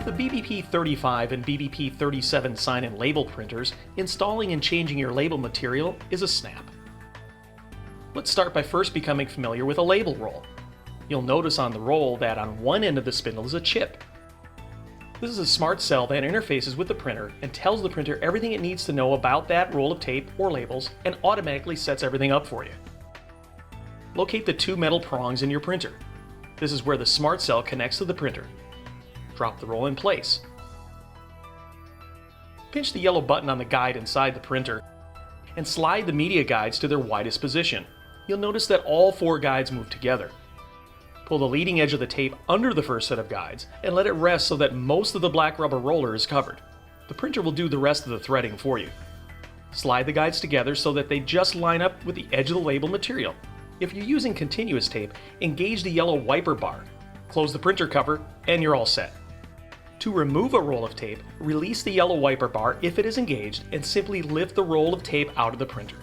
the BBP35 and BBP37 sign and label printers, installing and changing your label material is a snap. Let's start by first becoming familiar with a label roll. You'll notice on the roll that on one end of the spindle is a chip. This is a smart cell that interfaces with the printer and tells the printer everything it needs to know about that roll of tape or labels and automatically sets everything up for you. Locate the two metal prongs in your printer. This is where the smart cell connects to the printer. Drop the roll in place. Pinch the yellow button on the guide inside the printer and slide the media guides to their widest position. You'll notice that all four guides move together. Pull the leading edge of the tape under the first set of guides and let it rest so that most of the black rubber roller is covered. The printer will do the rest of the threading for you. Slide the guides together so that they just line up with the edge of the label material. If you're using continuous tape, engage the yellow wiper bar. Close the printer cover and you're all set. To remove a roll of tape, release the yellow wiper bar if it is engaged and simply lift the roll of tape out of the printer.